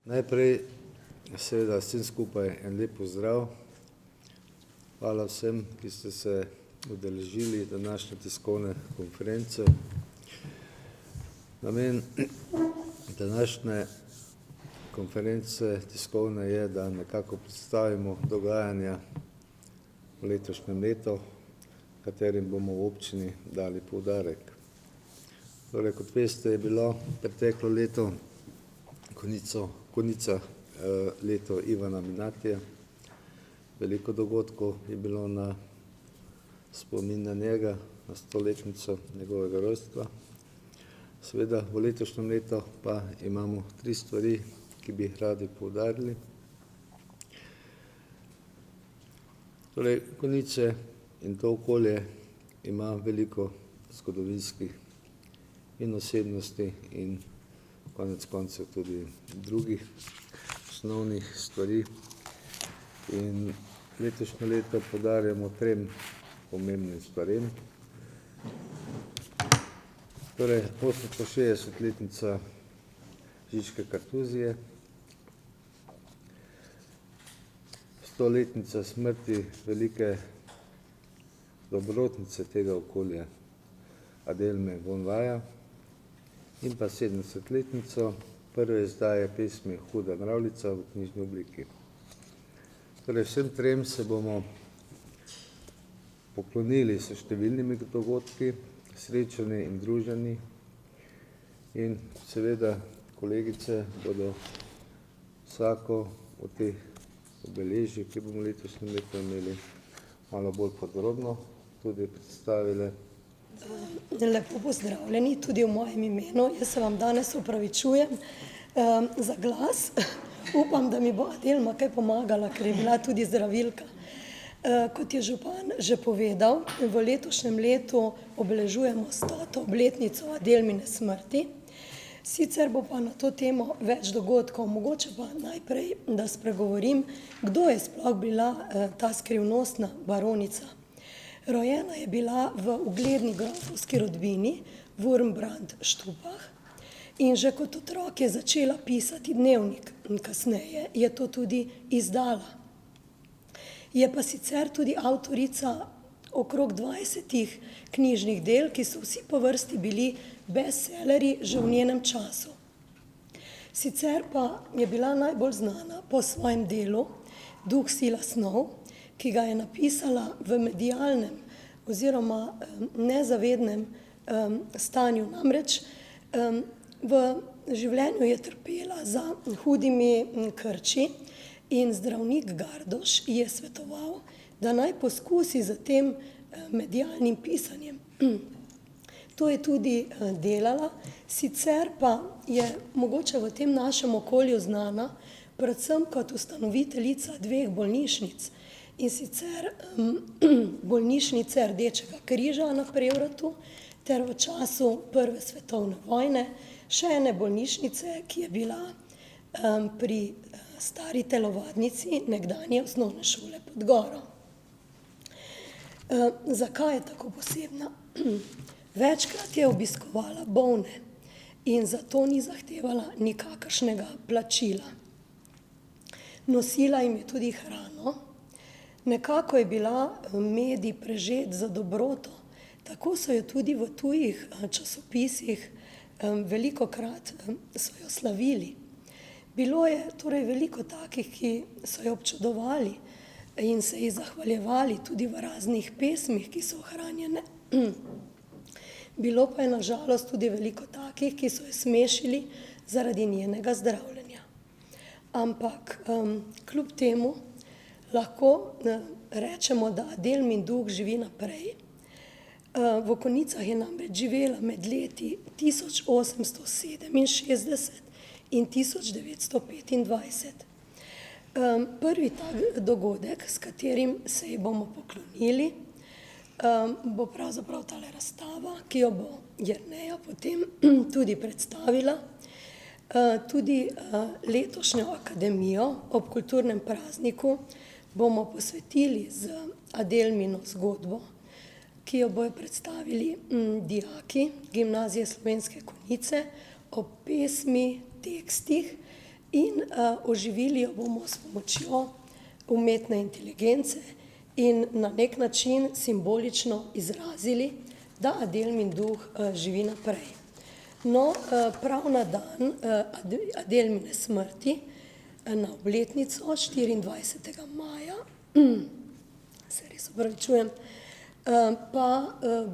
Najprej seveda vsem skupaj en lep pozdrav. Hvala vsem, ki ste se udeležili današnje tiskovne konference. Namen današnje konference tiskovne je, da nekako predstavimo dogajanja v letošnjem letu, katerim bomo v občini dali poudarek. Torej, kot veste, je bilo preteklo leto konica leto Ivana Minatija. Veliko dogodkov je bilo na spomin na njega, na 100-letnico njegovega rojstva. Seveda v letošnjem letu pa imamo 3 stvari, ki bi jih radi poudarili. Torej, Konjice in to okolje ima veliko zgodovinskih in osebnosti in konec koncev tudi drugih osnovnih stvari. In letošnje leto poudarjamo 3 pomembnim stvarem. Torej, 860-letnica Žičke kartuzije, 100-letnica smrti velike dobrotnice tega okolja Adelme von Weia in pa 70-letnico prve izdaje pesmi Huda mravljica v knjižni obliki. Torej, vsem 3 se bomo poklonili s številnimi dogodki, srečanji in druženji in seveda kolegice bodo vsako od teh obeležij, ki bomo letošnjem letu imeli, malo bolj podrobno tudi predstavile. Lepo pozdravljeni tudi v mojem imenu. Jaz se vam danes opravičujem za glas. Upam, da mi bo Adelma kaj pomagala, ker je bila tudi zdravilka. Kot je župan že povedal, v letošnjem letu obeležujemo 100. obletnico Adelmine smrti. Sicer bo pa na to temo več dogodkov. Mogoče pa najprej, da spregovorim, kdo je sploh bila ta skrivnostna baronica. Rojena je bila v ugledni grofovski rodbini Wurmbrand-Stupach in že kot otrok je začela pisati dnevnik. Kasneje je to tudi izdala. Je pa sicer tudi avtorica okrog 20 knjižnih del, ki so vsi po vrsti bili bestsellerji že v njenem času. Sicer pa je bila najbolj znana po svojem delu Duh, sila, snov, ki ga je napisala v medialnem oziroma nezavednem stanju. Namreč v življenju je trpela za hudimi krči in zdravnik Gardoš je svetoval, da naj poskusi za tem medialnim pisanjem. To je tudi delala, sicer pa je mogoče v tem našem okolju znana predvsem kot ustanoviteljica 2 bolnišnic, in sicer bolnišnice Rdečega križa na Prevratu ter v času Prve svetovne vojne še ene bolnišnice, ki je bila pri stari telovadnici nekdanje osnovne šole pod Goro. Zakaj je tako posebna? Večkrat je obiskovala bolne in zato ni zahtevala nikakršnega plačila. Nosila jim je tudi hrano. Nekako je bila medij prežet za dobroto. Tako so jo tudi v tujih časopisih velikokrat so jo slavili. Bilo je torej veliko takih, ki so jo občudovali in se ji zahvaljevali tudi v raznih pesmih, ki so ohranjene. Bilo pa je na žalost tudi veliko takih, ki so jo smešili zaradi njenega zdravljenja. Ampak kljub temu lahko rečemo, da Adelmin duh živi naprej. V Konjicah je namreč živela med leti 1867 in 1925. Prvi tak dogodek, s katerim se ji bomo poklonili, bo pravzaprav tale razstava, ki jo bo Jerneja potem tudi predstavila. Tudi letošnjo akademijo ob kulturnem prazniku bomo posvetili z Adelmino zgodbo, ki jo bojo predstavili dijaki Gimnazije Slovenske Konjice ob pesmi, tekstih in oživili jo bomo s pomočjo umetne inteligence in na nek način simbolično izrazili, da Adelmin duh živi naprej. No, prav na dan Adelmine smrti, na obletnico 24. maja, se res opravičujem, pa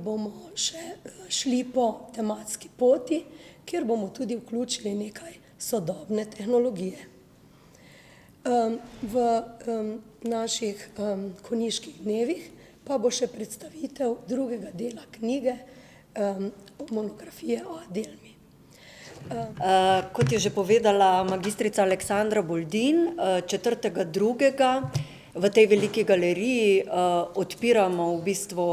bomo še šli po tematski poti, kjer bomo tudi vključili nekaj sodobne tehnologije. V naših konjiških dnevih pa bo še predstavitev drugega dela knjige, monografije o Adelmi. Kot je že povedala magistrica Aleksandra Boldin, 4.2. v tej veliki galeriji odpiramo v bistvu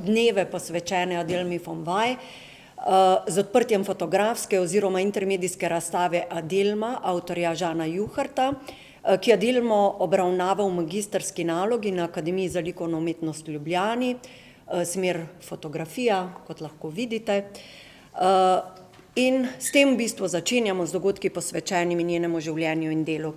dneve posvečene Adelmi von Vaj z odprtjem fotografske oziroma intermedijske razstave Adelma avtorja Žana Juharta, ki Adelmo obravnava v magistrski nalogi na Akademiji za likovno umetnost v Ljubljani, smer fotografija, kot lahko vidite. In s tem v bistvu začenjamo z dogodki posvečenimi njenemu življenju in delu.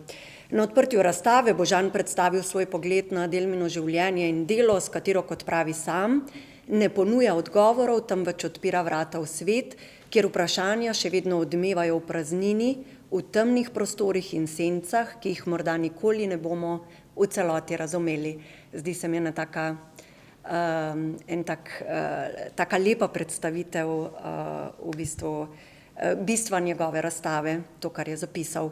Na odprtju razstave bo Žan predstavil svoj pogled na Adelmino življenje in delo, s katero, kot pravi sam, ne ponuja odgovorov, temveč odpira vrata v svet, kjer vprašanja še vedno odmevajo v praznini, v temnih prostorih in sencah, ki jih morda nikoli ne bomo v celoti razumeli. Zdi se mi taka lepa predstavitev v bistvu bistva njegove razstave, to, kar je zapisal.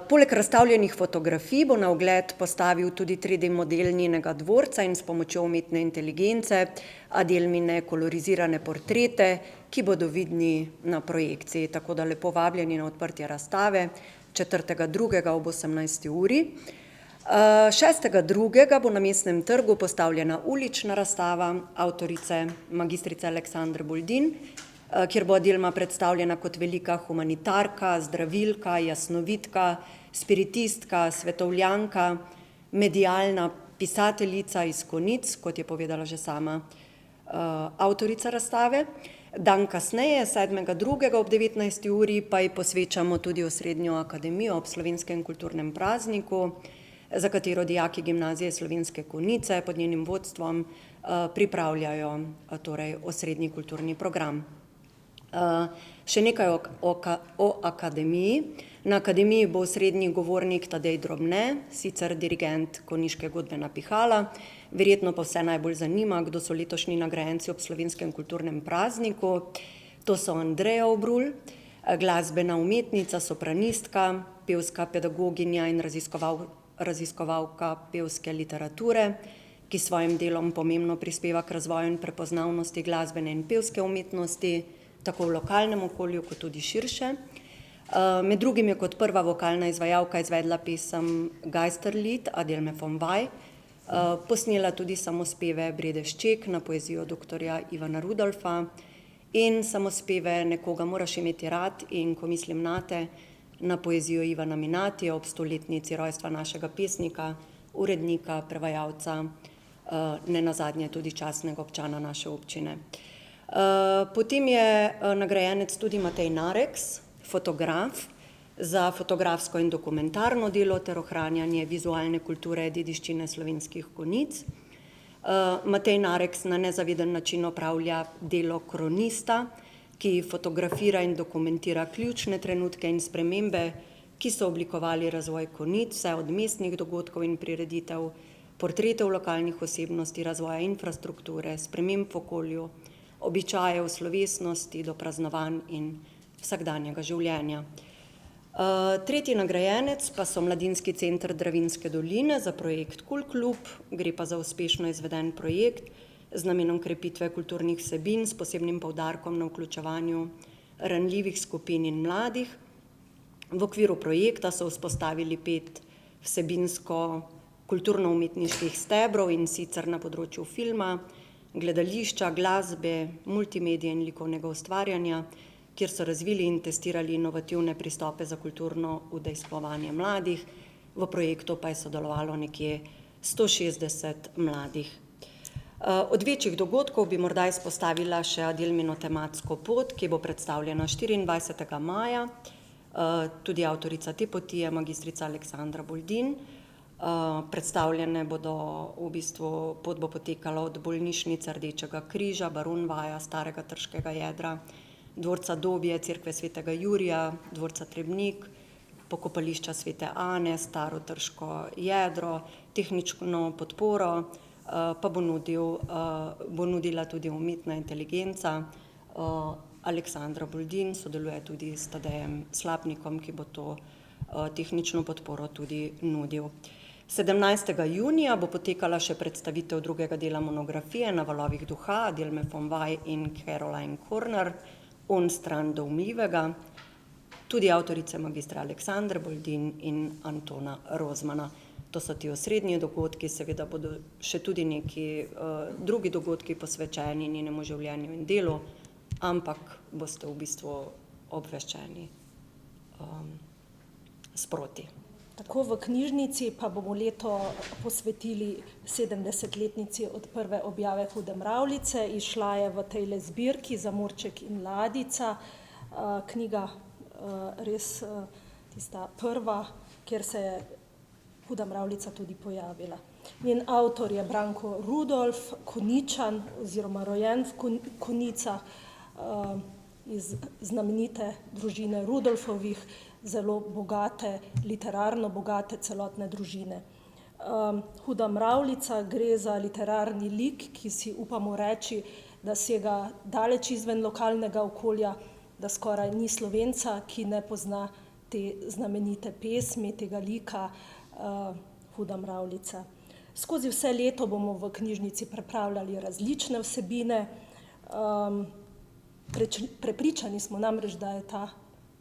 Poleg razstavljenih fotografij bo na ogled postavil tudi 3D model njenega dvorca in s pomočjo umetne inteligence Adelmine kolorizirane portrete, ki bodo vidni na projekciji. Tako da lepo vabljeni na odprtje razstave 4.2. ob 18. uri. 6.2. bo na Mestnem trgu postavljena ulična razstava avtorice magistrice Aleksandre Boldin, kjer bo Adelma predstavljena kot velika humanitarka, zdravilka, jasnovidka, spiritistka, svetovljanka, medialna pisateljica iz konic, kot je povedala že sama avtorica razstave. Dan kasneje, 7.2. ob 19. uri, pa ji posvečamo tudi osrednjo akademijo ob slovenskem kulturnem prazniku, za katero dijaki gimnazije Slovenske Konjice pod njenim vodstvom pripravljajo torej osrednji kulturni program. Še nekaj o akademiji. Na akademiji bo osrednji govornik Tadej Drobne, sicer dirigent konjiške godbe na pihala. Verjetno pa vse najbolj zanima, kdo so letošnji nagrajenci ob slovenskem kulturnem prazniku. To so Andreja Obrul, glasbena umetnica, sopranistka, pevska pedagoginja in raziskovalka pevske literature, ki s svojim delom pomembno prispeva k razvoju in prepoznavnosti glasbene in pevske umetnosti, tako v lokalnem okolju, kot tudi širše. Med drugim je kot prva vokalna izvajalka izvedla pesem Geisterlied Adelme von Vaj, posnela tudi samospeve Brede Šček na poezijo doktorja Ivana Rudolfa in samospeve Nekoga moraš imeti rad in Ko mislim nate na poezijo Ivana Minatija ob 100-letnici rojstva našega pesnika, urednika, prevajalca, nenazadnje tudi častnega občana naše občine. Potem je nagrajenec tudi Matej Nareks, fotograf, za fotografsko in dokumentarno delo ter ohranjanje vizualne kulture dediščine slovenskih konic. Matej Nareks na nezaviden način opravlja delo kronista, ki fotografira in dokumentira ključne trenutke in spremembe, ki so oblikovali razvoj konic, vse od mestnih dogodkov in prireditev, portretov lokalnih osebnosti, razvoja infrastrukture, sprememb v okolju, običajev, slovesnosti do praznovanj in vsakdanjega življenja. Tretji nagrajenec pa so Mladinski center Dravinjske doline za projekt Kul klub, gre pa za uspešno izveden projekt z namenom krepitve kulturnih vsebin s posebnim poudarkom na vključevanju ranljivih skupin in mladih. V okviru projekta so vzpostavili 5 vsebinsko kulturno-umetniških stebrov, in sicer na področju filma, gledališča, glasbe, multimedije in likovnega ustvarjanja, kjer so razvili in testirali inovativne pristope za kulturno udejstvovanje mladih. V projektu pa je sodelovalo nekje 160 mladih. Od večjih dogodkov bi morda izpostavila še Adelmino tematsko pot, ki bo predstavljena 24. maja Tudi avtorica te poti je magistrica Aleksandra Boldin. Predstavljene bodo v bistvu, pot bo potekala od bolnišnice Rdečega križa, Baron vaja, Starega trškega jedra, dvorca Dobje, cerkve svetega Jurija, dvorca Trebnik, pokopališča svete Ane, Staro trško jedro, tehnično podporo pa bo nudila tudi umetna inteligenca. Aleksandra Boldin sodeluje tudi s Tadejem Slapnikom, ki bo to tehnično podporo tudi nudil. 17. junija bo potekala še predstavitev drugega dela monografije Na valovih duha, Adelme von Vaj in Caroline Corner, On stran doumljivega, tudi avtorice magistra Aleksandre Boldin in Antona Rozmana. To so ti osrednji dogodki, seveda bodo še tudi neki drugi dogodki posvečeni njenemu življenju in delu, ampak boste v bistvu obveščeni sproti. Tako v knjižnici pa bomo leto posvetili 70-letnici od prve objave Hude mravljice. Izšla je v tejle zbirki Zamorček in Ladica, knjiga res tista prva, kjer se je Huda mravljica tudi pojavila. Njen avtor je Branko Rudolf, Konjičan oziroma rojen v Konjicah, iz znamenite družine Rudolfovih, zelo bogate, literarno bogate celotne družine. Huda mravljica gre za literarni lik, ki si upamo reči, da sega daleč izven lokalnega okolja, da skoraj ni Slovenca, ki ne pozna te znamenite pesmi, tega lika Huda mravljica. Skozi vse leto bomo v knjižnici pripravljali različne vsebine. Prepričani smo namreč, da je ta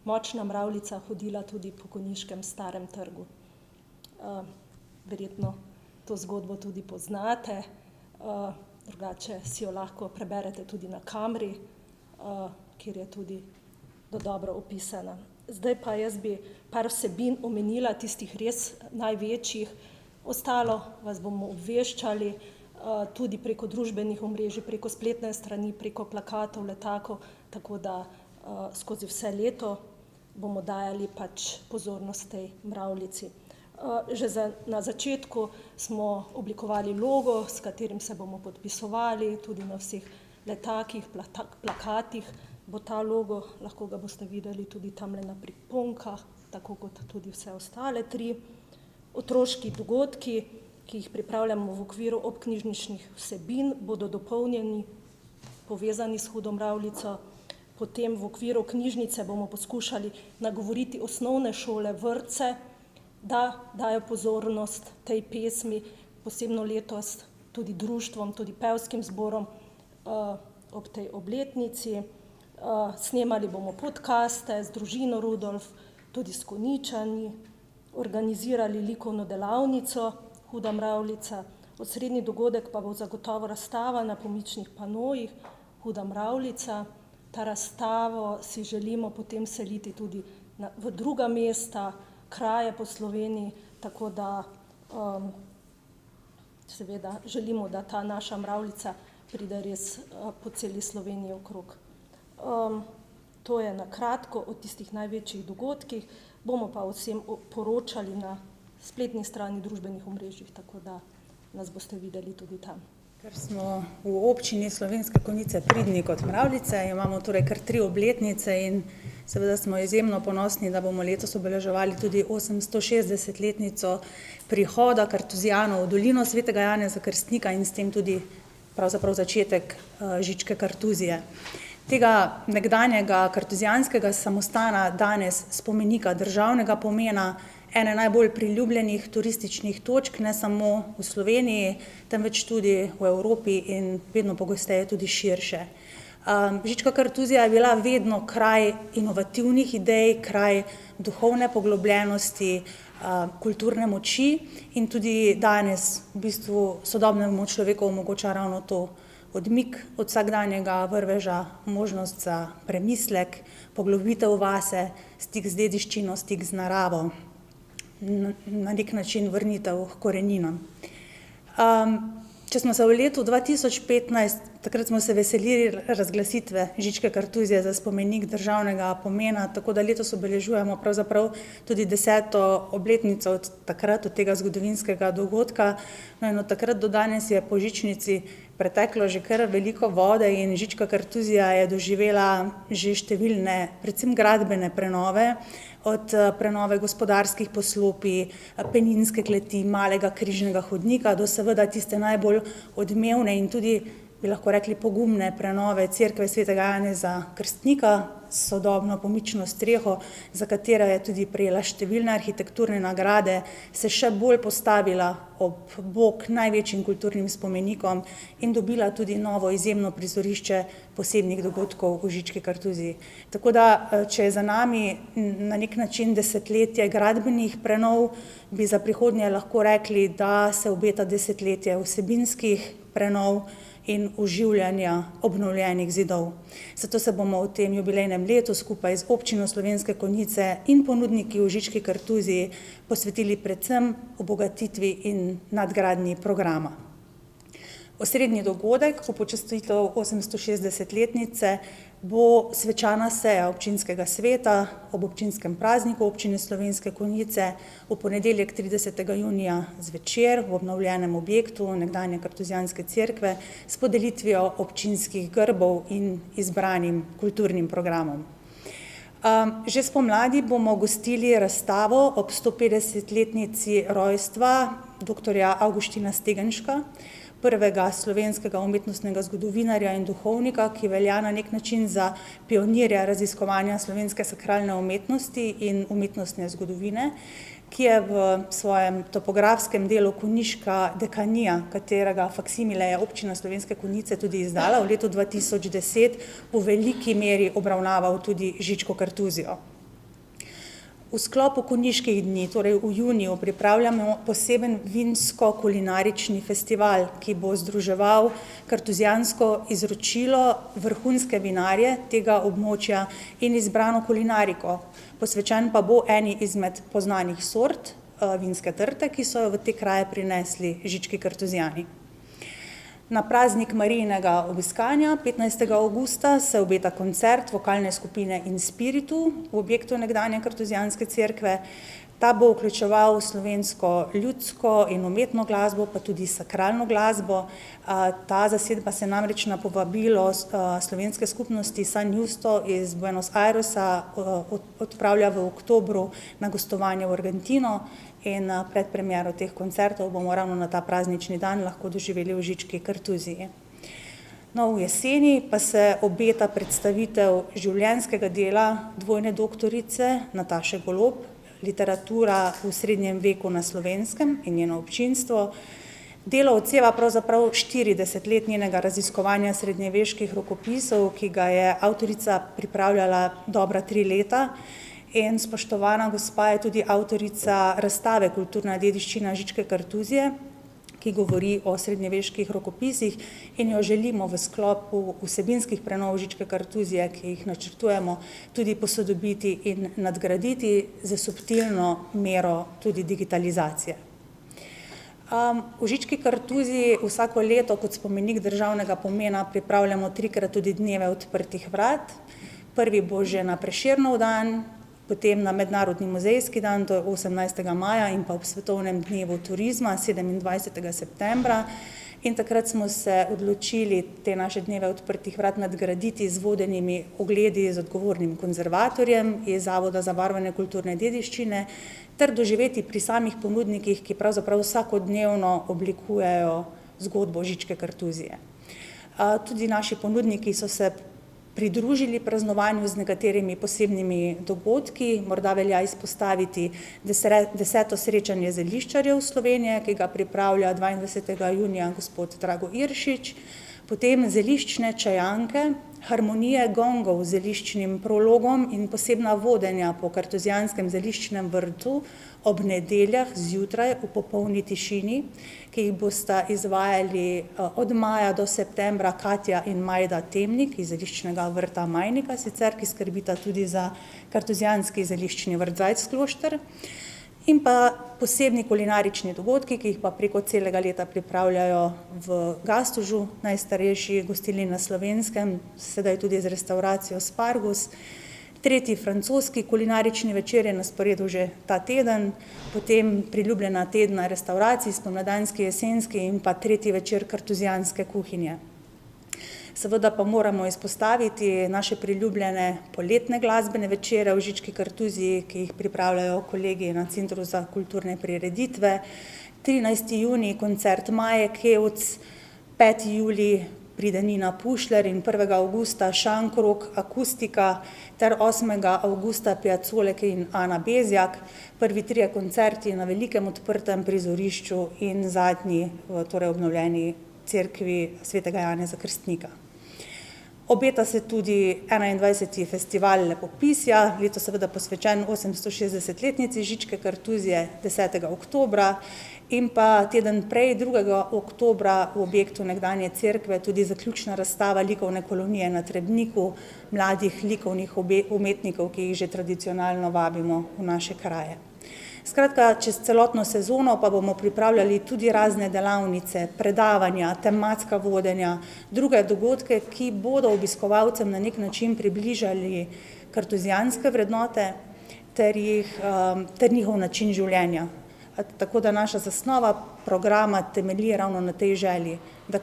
močna mravljica hodila tudi po konjiškem Starem trgu. Verjetno to zgodbo tudi poznate, drugače si jo lahko preberete tudi na Kamri, kjer je tudi dodobro opisana. Zdaj pa jaz bi par vsebin omenila, tistih res največjih, ostalo vas bomo obveščali tudi preko družbenih omrežij, preko spletne strani, preko plakatov, letakov, tako da skozi vse leto bomo dajali pač pozornost tej mravljici. Že na začetku smo oblikovali logo, s katerim se bomo podpisovali, tudi na vseh letakih, plakatih bo ta logo, lahko ga boste videli tudi tamle na priponkah, tako kot tudi vse ostale tri. Otroški dogodki, ki jih pripravljamo v okviru obknjižničnih vsebin, bodo dopolnjeni, povezani s Hudo mravljico. Potem v okviru knjižnice bomo poskušali nagovoriti osnovne šole, vrtce, da dajo pozornost tej pesmi, posebno letos tudi društvom, tudi pevskim zborom ob tej obletnici. Snemali bomo podcaste z družino Rudolf, tudi s Konjičani, organizirali likovno delavnico Huda mravljica. Osrednji dogodek pa bo zagotovo razstava na pomičnih panojih Huda mravljica. Ta razstavo si želimo potem seliti tudi v druga mesta, kraje po Sloveniji, tako da seveda želimo, da ta naša mravljica pride res po celi Sloveniji okrog. To je na kratko o tistih največjih dogodkih, bomo pa vsem poročali na spletni strani družbenih omrežjih, tako da nas boste videli tudi tam. Ker smo v občini Slovenske Konjice pridni kot mravljice, imamo torej kar 3 obletnice in seveda smo izjemno ponosni, da bomo letos obeleževali tudi 860-letnico prihoda kartuzijanov v dolino svetega Janeza Krstnika in s tem tudi pravzaprav začetek Žičke kartuzije. Tega nekdanjega kartuzijanskega samostana, danes spomenika državnega pomena, ene najbolj priljubljenih turističnih točk, ne samo v Sloveniji, temveč tudi v Evropi in vedno pogosteje tudi širše. Žička kartuzija je bila vedno kraj inovativnih idej, kraj duhovne poglobljenosti, kulturne moči in tudi danes v bistvu sodobnemu človeku omogoča ravno to, odmik od vsakdanjega vrveža, možnost za premislek, poglobitev vase, stik z dediščino, stik z naravo, na nek način vrnitev h koreninam. Če smo se v letu 2015 Takrat smo se veselili razglasitve Žičke Kartuzije za spomenik državnega pomena, tako da letos obeležujemo pravzaprav tudi 10. obletnico od takrat, od tega zgodovinskega dogodka. No in od takrat do danes je po žičnici preteklo že kar veliko vode in Žička Kartuzija je doživela že številne, predvsem gradbene prenove, od prenove gospodarskih poslopij, Peninske kleti, malega križnega hodnika do seveda tiste najbolj odmevne in tudi, bi lahko rekli, pogumne prenove cerkve svetega Janeza Krstnika s sodobno pomično streho, za katero je tudi prejela številne arhitekturne nagrade, se še bolj postavila ob bok največjim kulturnim spomenikom in dobila tudi novo izjemno prizorišče posebnih dogodkov v Žički Kartuziji. Tako da, če je za nami na nek način desetletje gradbenih prenov, bi za prihodnje lahko rekli, da se obeta desetletje vsebinskih prenov in oživljanja obnovljenih zidov. Zato se bomo v tem jubilejnem letu skupaj z Občino Slovenske Konjice in ponudniki v Žički Kartuziji posvetili predvsem obogatitvi in nadgradnji programa. Osrednji dogodek po počastitev 860-letnice bo svečana seja občinskega sveta ob občinskem prazniku Občine Slovenske Konjice v ponedeljek 30. junija zvečer v obnovljenem objektu nekdanje kartuzijanske cerkve s podelitvijo občinskih grbov in izbranim kulturnim programom. Že spomladi bomo gostili razstavo ob 150-letnici rojstva dr. Avguština Stegenška, prvega slovenskega umetnostnega zgodovinarja in duhovnika, ki velja na nek način za pionirja raziskovanja slovenske sakralne umetnosti in umetnostne zgodovine, ki je v svojem topografskem delu Konjiška dekanija, katerega faksimile je Občina Slovenske Konjice tudi izdala v letu 2010, v veliki meri obravnaval tudi Žičko Kartuzijo. V sklopu Konjiških dni, torej v juniju, pripravljamo poseben vinsko-kulinarični festival, ki bo združeval kartuzijansko izročilo, vrhunske vinarje tega območja in izbrano kulinariko. Posvečen pa bo eni izmed poznanih sort vinske trte, ki so jo v te kraje prinesli Žički Kartuzijani. Na praznik Marijinega obiskanja 15. avgusta se obeta koncert vokalne skupine In Spiritu v objektu nekdanje kartuzijanske cerkve. Ta bo vključeval slovensko ljudsko in umetno glasbo, pa tudi sakralno glasbo. Ta zasedba se namreč na povabilo slovenske skupnosti San Justo iz Buenos Airesa odpravlja v oktobru na gostovanje v Argentino in predpremiero teh koncertov bomo ravno na ta praznični dan lahko doživeli v Žički Kartuziji. No, v jeseni pa se obeta predstavitev življenjskega dela dvojne doktorice Nataše Golob, literatura v srednjem veku na Slovenskem in njeno občinstvo. Delo odseva pravzaprav 40 let njenega raziskovanja srednjeveških rokopisov, ki ga je avtorica pripravljala dobra 3 leta. In spoštovana gospa je tudi avtorica razstave Kulturna dediščina Žičke Kartuzije, ki govori o srednjeveških rokopisih in jo želimo v sklopu vsebinskih prenov Žičke Kartuzije, ki jih načrtujemo, tudi posodobiti in nadgraditi z subtilno mero tudi digitalizacije. V Žički Kartuziji vsako leto kot spomenik državnega pomena pripravljamo 3-krat tudi dneve odprtih vrat. Prvi bo že na Prešernov dan, potem na Mednarodni muzejski dan, to je 18. maja, in pa ob Svetovnem dnevu turizma 27. septembra. In takrat smo se odločili te naše dneve odprtih vrat nadgraditi z vodenimi ogledi z odgovornim konzervatorjem iz Zavoda za varovanje kulturne dediščine ter doživeti pri samih ponudnikih, ki pravzaprav vsakodnevno oblikujejo zgodbo Žičke Kartuzije. Tudi naši ponudniki so se pridružili praznovanju z nekaterimi posebnimi dogodki. Morda velja izpostaviti 10. srečanje zeliščarjev Slovenije, ki ga pripravlja 22. junija gospod Drago Iršič, potem zeliščne čajanke, harmonije gongov z zeliščnim prologom in posebna vodenja po kartuzijanskem zeliščnem vrtu ob nedeljah zjutraj v popolni tišini, ki jih bosta izvajali od maja do septembra Katja in Majda Temnik iz zeliščnega vrta Majnika, sicer ki skrbita tudi za kartuzijanski zeliščni vrt Zajcklošter. In pa posebni kulinarični dogodki, ki jih pa preko celega leta pripravljajo v Gastužu, najstarejši gostilni na Slovenskem, sedaj tudi z restauracijo Spargus. Tretji francoski kulinarični večer je na sporedu že ta teden, potem priljubljena tedna restauracij, spomladanski, jesenski in pa tretji večer kartuzijanske kuhinje. Seveda pa moramo izpostaviti naše priljubljene poletne glasbene večere v Žički kartuziji, ki jih pripravljajo kolegi na Centru za kulturne prireditve. 13. junij koncert Maje Kevc, 5. julij pride Nina Pušler in 1. avgusta Šankrok akustika ter 8. avgusta Piacolek in Ana Bezjak. Prvi trije koncerti na velikem odprtem prizorišču in zadnji v torej obnovljeni cerkvi svetega Janeza Krstnika. Obeta se tudi 21. festival lepopisja, letos seveda posvečen 860-letnici Žičke kartuzije 10. oktobra in pa teden prej, 2. oktobra, v objektu nekdanje cerkve tudi zaključna razstava likovne kolonije na Trebniku, mladih likovnih umetnikov, ki jih že tradicionalno vabimo v naše kraje. Skratka, čez celotno sezono pa bomo pripravljali tudi razne delavnice, predavanja, tematska vodenja, druge dogodke, ki bodo obiskovalcem na nek način približali kartuzijanske vrednote ter njihov način življenja. Tako da naša zasnova programa temelji ravno na tej želji, da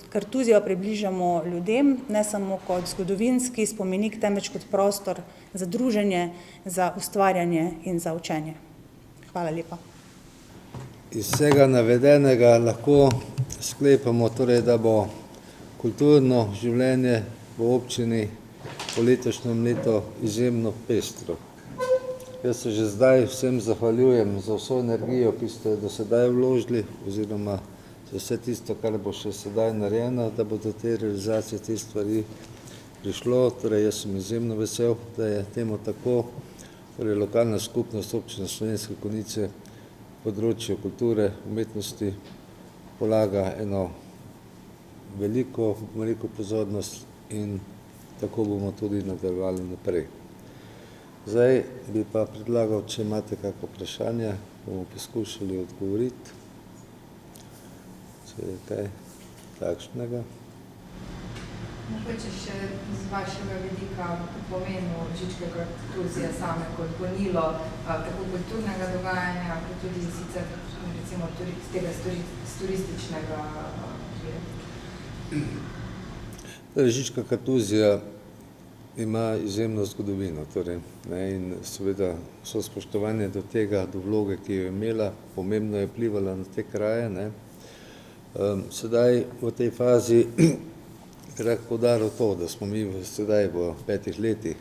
Kartuzijo približamo ljudem, ne samo kot zgodovinski spomenik, temveč kot prostor za druženje, za ustvarjanje in za učenje. Hvala lepa. Iz vsega navedenega lahko sklepamo, torej, da bo kulturno življenje v občini po letošnjem letu izjemno pestro. Jaz se že zdaj vsem zahvaljujem za vso energijo, ki ste do sedaj vložili, oziroma za vse tisto, kar bo še sedaj narejeno, da bo do te realizacije te stvari prišlo. Torej, jaz sem izjemno vesel, da je temu tako. Torej, lokalna skupnost občine Slovenske Konjice področju kulture, umetnosti polaga eno veliko pozornost in tako bomo tudi nadaljevali naprej. Zdaj bi pa predlagal, če imate kakšno vprašanje, bomo poskušali odgovoriti. Če je kaj takšnega. Mogoče še z vašega vidika pomenu Žičke kartuzije same kot gonilo tako kulturnega dogajanja, kot tudi sicer recimo tega turističnega vira. Žička kartuzija ima izjemno zgodovino, torej, ne, in seveda so spoštovanje do tega, do vloge, ki jo je imela, pomembno je vplivala na te kraje. Ne. Sedaj v tej fazi rad poudaril to, da smo mi sedaj v 5 letih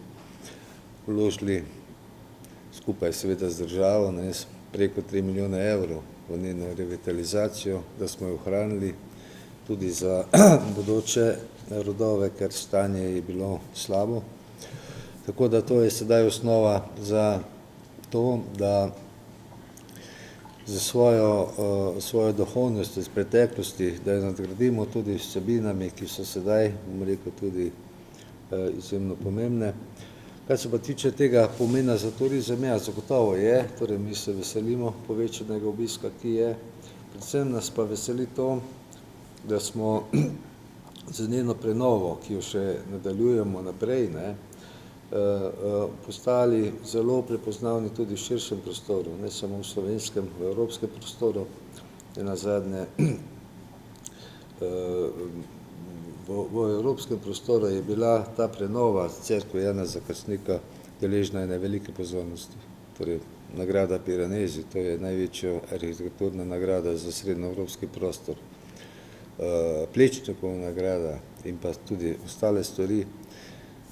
vložili skupaj seveda z državo preko 3 milijone evrov v njeno revitalizacijo, da smo jo ohranili tudi za bodoče rodove, ker stanje je bilo slabo. Tako da to je sedaj osnova za to, da za svojo duhovnost iz preteklosti, da jo nadgradimo tudi s vsebinami, ki so sedaj, bom rekel, tudi izjemno pomembne. Kar se pa tiče tega pomena za turizem, ja, zagotovo je, torej mi se veselimo povečanega obiska, ki je. Predvsem nas pa veseli to, da smo z njeno prenovo, ki jo še nadaljujemo naprej, postali zelo prepoznavni tudi v širšem prostoru, ne samo v slovenskem, v evropskem prostoru. Nenazadnje v evropskem prostoru je bila ta prenova cerkve Janeza Krstnika deležna ene velike pozornosti. Torej, nagrada Piranesi, to je največja arhitekturna nagrada za srednjeevropski prostor. Plečnikova nagrada in pa tudi ostale stvari.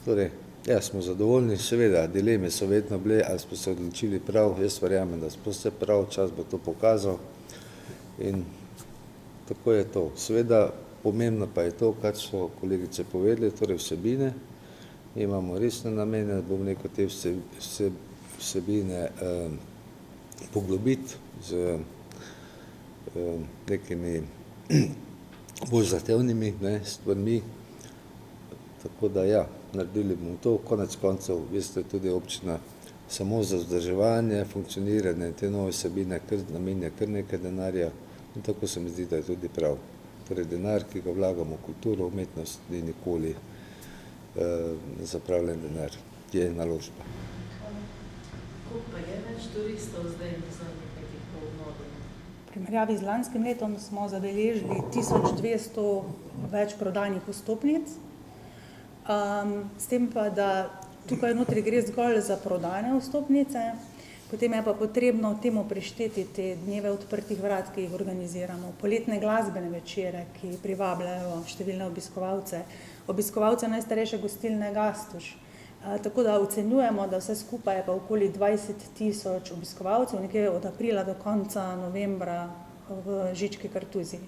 Torej, ja, smo zadovoljni, seveda, dileme so vedno bile, ali smo se odločili prav, jaz verjamem, da smo se prav, čas bo to pokazal in tako je to. Seveda, pomembno pa je to, kar so kolegice povedali, torej vsebine. Mi imamo resne namene, bom rekel, te vsebine poglobiti z nekimi bolj zahtevnimi stvarmi. Tako da ja, naredili bomo to, konec koncev, veste, tudi občina samo za vzdrževanje, funkcioniranje te nove vsebine namenja kar nekaj denarja in tako se mi zdi, da je tudi prav. Torej denar, ki ga vlagamo v kulturo, umetnost, ni nikoli zapravljen denar, je naložba. Koliko pa je več turistov zdaj na zadnjih letih po obnovi? V primerjavi z lanskim letom smo zabeležili 1200 več prodanih vstopnic, s tem pa, da tukaj notri gre zgolj za prodane vstopnice, potem je pa potrebno temu prišteti te dneve odprtih vrat, ki jih organiziramo, poletne glasbene večere, ki privabljajo številne obiskovalce najstarejše gostilne Gastuž. Tako da ocenjujemo, da vse skupaj je pa okoli 20 000 obiskovalcev, nekje od aprila do konca novembra v Žički Kartuziji.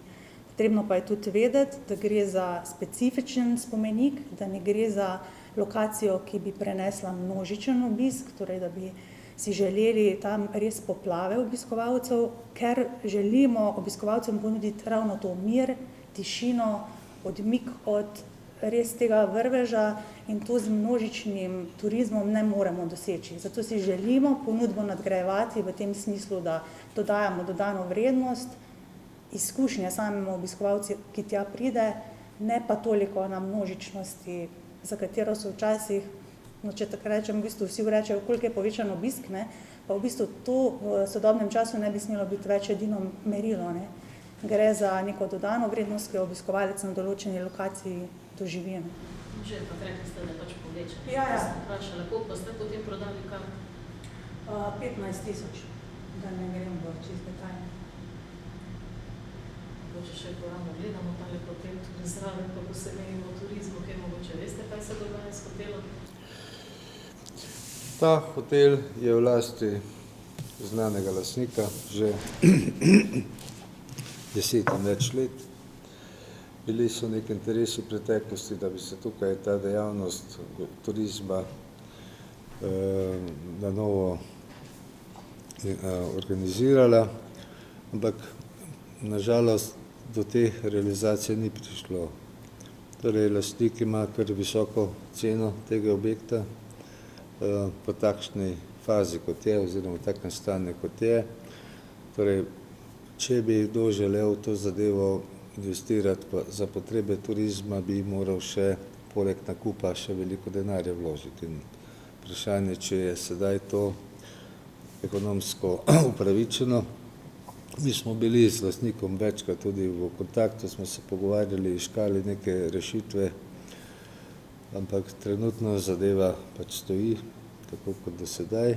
Potrebno pa je tudi vedeti, da gre za specifičen spomenik, da ne gre za lokacijo, ki bi prenesla množičen obisk, torej da bi si želeli tam res poplave obiskovalcev, ker želimo obiskovalcem ponuditi ravno to mir, tišino, odmik od res tega vrveža in to z množičnim turizmom ne moremo doseči. Zato si želimo ponudbo nadgrajevati v tem smislu, da dodajamo dodano vrednost, izkušnje samemu obiskovalcu, ki tja pride, ne pa toliko na množičnosti, za katero so včasih, no, če tako rečem, v bistvu vsi rečejo, koliko je povečan obisk, ne, pa v bistvu to v sodobnem času ne bi smelo biti več edino merilo, ne. Gre za neko dodano vrednost, ki jo obiskovalec na določeni lokaciji doživi. Že pa rekli ste, da je pač povečan. Ja. Sem vprašala, koliko pa ste potem prodali kam? 15 000, da ne grem v čist detajl. Mogoče še ko ravno gledamo tale hotel tudi zraven, kako se menimo o turizmu, kaj mogoče veste, kaj se dogaja s hotelom? Ta hotel je v lasti znanega lastnika že 10 in več let. Bili so neki interesi v preteklosti, da bi se tukaj ta dejavnost turizma na novo organizirala, ampak nažalost do te realizacije ni prišlo. Torej, lastnik ima kar visoko ceno tega objekta po takšni fazi, kot je, oziroma v takem stanju, kot je. Torej, če bi kdo želel to zadevo investirati za potrebe turizma, bi moral še poleg nakupa še veliko denarja vložiti. In vprašanje, če je sedaj to ekonomsko upravičeno. Mi smo bili z lastnikom večkrat tudi v kontaktu, smo se pogovarjali, iskali neke rešitve, ampak trenutno zadeva pač stoji, tako kot do sedaj.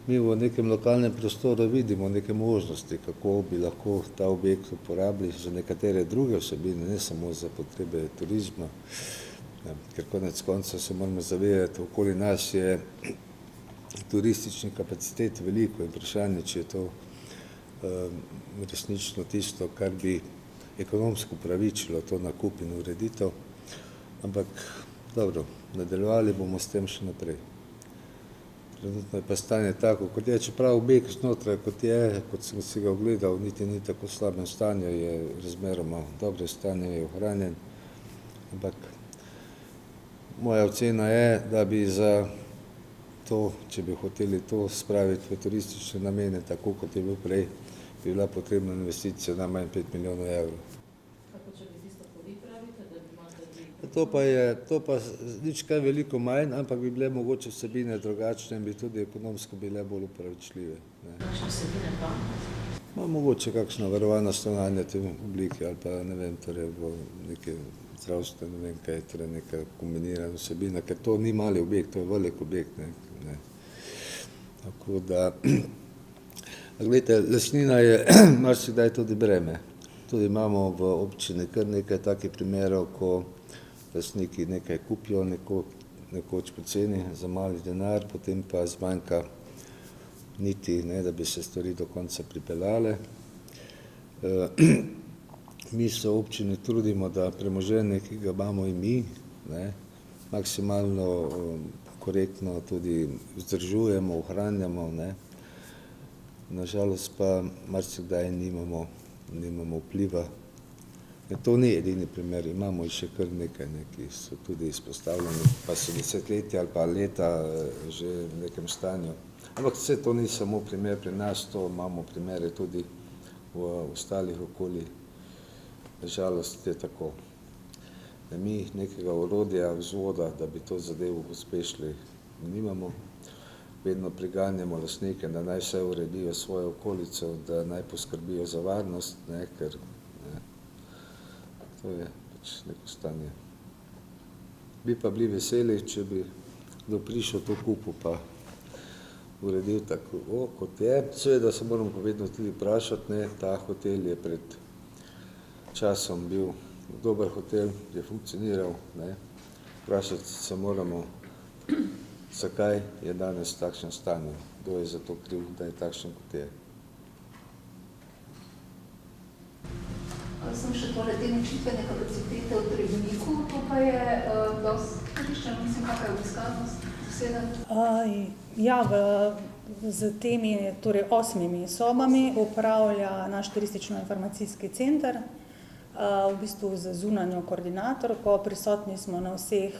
Mi v nekem lokalnem prostoru vidimo neke možnosti, kako bi lahko ta objekt uporabili za nekatere druge vsebine, ne samo za potrebe turizma, ker konec konca se moramo zavedati, okoli nas je turističnih kapacitet veliko in vprašanje, če je to resnično tisto, kar bi ekonomsko upravičilo to nakup in ureditev, ampak dobro, nadaljevali bomo s tem še naprej. Trenutno je pa stanje tako, kot je, čeprav objekt znotraj, kot je, kot sem si ga ogledal, niti ni tako slabem stanju, je razmeroma dobre stanje, je ohranjen, ampak moja ocena je, da bi za to, če bi hoteli to spraviti v turistične namene, tako kot je bil prej, bi bila potrebna investicija najmanj 5 milijonov evrov. Kako če bi tisto, ko vi pravite, da bi imate To pa nič kaj veliko manj, ampak bi bile mogoče vsebine drugačne in bi tudi ekonomsko bile bolj upravičljive. kakšne vsebine pa? Mogoče kakšna varovana stanovanja te oblike ali pa ne vem, torej v neke zdravstvene, ne vem kaj, torej neka kombinirana vsebina, ker to ni mali objekt, to je velik objekt. Ne. Tako da, glejte, lastnina je marsikdaj tudi breme. Tudi imamo v občini kar nekaj takih primerov, ko lastniki nekaj kupijo nekoč poceni za mali denar, potem pa zmanjka niti, ne, da bi se stvari do konca pripeljale. Mi se v občini trudimo, da premoženje, ki ga imamo in mi, ne, maksimalno korektno tudi vzdržujemo, ohranjamo, ne. Nažalost pa marsikdaj nimamo vpliva To ni edini primer, imamo jih še kar nekaj, ki so tudi izpostavljeni, pa so desetletja ali pa leta že v nekem stanju. Ampak vse to ni samo primer pri nas, to imamo primere tudi v ostalih okoljih. Žalost je tako. Mi nekega orodja, vzvoda, da bi to zadevo uspešili, nimamo. Vedno priganjamo lastnike, da naj vse uredijo svojo okolico, da naj poskrbijo za varnost, ker to je pač neko stanje. Bi pa bili veseli, če bi kdo prišel to kupu pa uredil tako, kot je. Seveda se moramo pa vedno tudi vprašati, ta hotel je pred časom bil dober hotel, je funkcioniral, vprašati se moramo, zakaj je danes v takšnem stanju, kdo je za to kriv, da je takšen, kot je. Sem še tole te nočitvene kapacitete v Trebniku, to pa je dosti koriščeno, mislim, kakva je obiskanost zaseda? Ja, z temi, torej 8 sobami upravlja naš turistično-informacijski center, v bistvu z zunanjo koordinatorko, prisotni smo na vseh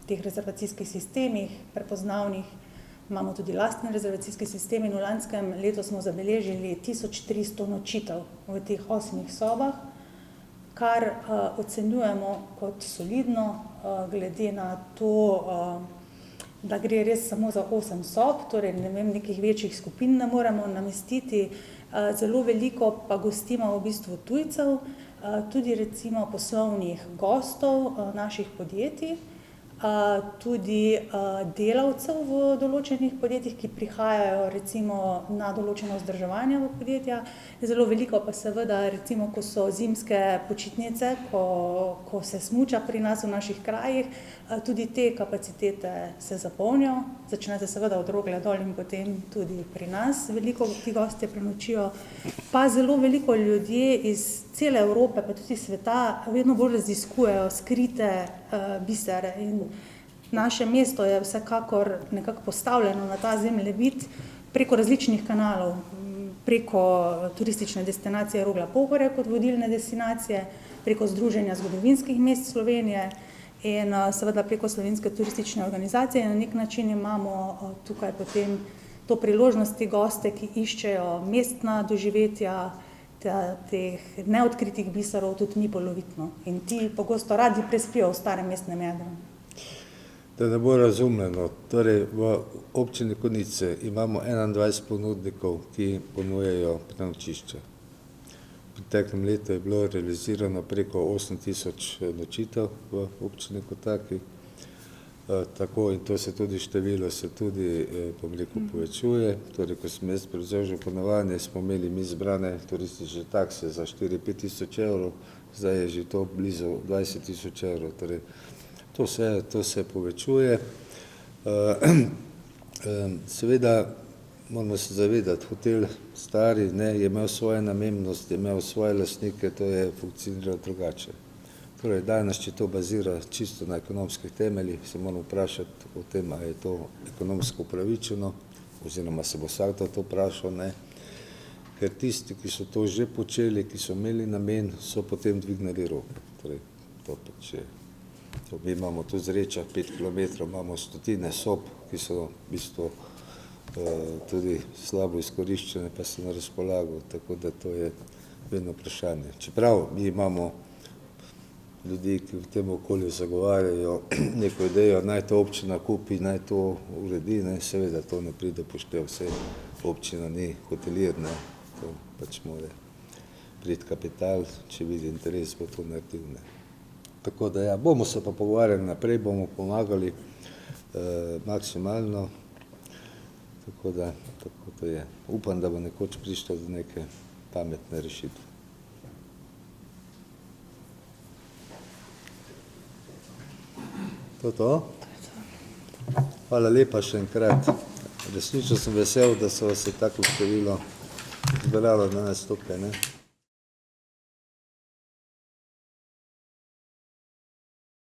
teh rezervacijskih sistemih, prepoznavnih, imamo tudi lastni rezervacijski sistem in v lanskem letu smo zabeležili 1300 nočitev v teh 8 sobah, kar ocenjujemo kot solidno, glede na to, da gre res samo za 8 sob, torej nekih večjih skupin ne moremo namestiti, zelo veliko pa gostimo v bistvu tujcev, tudi recimo poslovnih gostov naših podjetij, tudi delavcev v določenih podjetjih, ki prihajajo recimo na določeno vzdrževanje v podjetja. Zelo veliko pa seveda recimo, ko so zimske počitnice, ko se smuča pri nas v naših krajih, tudi te kapacitete se zapolnijo, začnete seveda od Rogle dol in potem tudi pri nas veliko ti gostje prenočijo, pa zelo veliko ljudje iz cele Evrope, pa tudi sveta, vedno bolj raziskujejo skrite bisere in naše mesto je vsekakor nekako postavljeno na ta zemljevid preko različnih kanalov, preko turistične destinacije Rogla-Pohorje kot vodilne destinacije, preko Združenja zgodovinskih mest Slovenije in seveda preko Slovenske turistične organizacije. Na nek način imamo tukaj potem to priložnosti goste, ki iščejo mestna doživetja, teh neodkritih biserov tudi ni polovično in ti pogosto radi prespijo v starem mestnem jedru. Da ne bo razumljeno, torej v občini Konjice imamo 21 ponudnikov, ki ponujajo prenočišče. V preteklem letu je bilo realizirano preko 8000 nočitev v občini kot taki. Tako in to se tudi število se tudi, povečuje. Torej, ko sem jaz prevzel županovanje, smo imeli mi zbrane turistične takse za 4-5 tisoč evrov, zdaj je že to blizu 20 tisoč evrov. Torej, to se povečuje. Seveda moramo se zavedati, hotel stari je imel svojo namembnost, je imel svoje lastnike, to je funkcioniralo drugače. Torej, danes, če to bazira čisto na ekonomskih temeljih, se moramo vprašati o tem, ali je to ekonomsko upravičeno, oziroma se bo vsak to vprašal, ker tisti, ki so to že počeli, ki so imeli namen, so potem dvignili roke. Torej, to pač je. Mi imamo tu Zrečah 5 kilometrov, imamo stotine sob, ki so v bistvu tudi slabo izkoriščene, pa so na razpolago, tako da to je vedno vprašanje. Čeprav mi imamo ljudi, ki v tem okolju zagovarjajo neko idejo, naj to občina kupi, naj to uredi, seveda to ne pride poštev, vse občina ni hotelir, to pač mora priti kapital, če vidi interes, bo to naredil. Tako da ja, bomo se pa pogovarjali naprej, bomo pomagali maksimalno, tako da tako to je. Upam, da bo nekoč prišlo do neke pametne rešitve. To? Hvala lepa še enkrat. Resnično sem vesel, da so se tako število zbralo danes tukaj.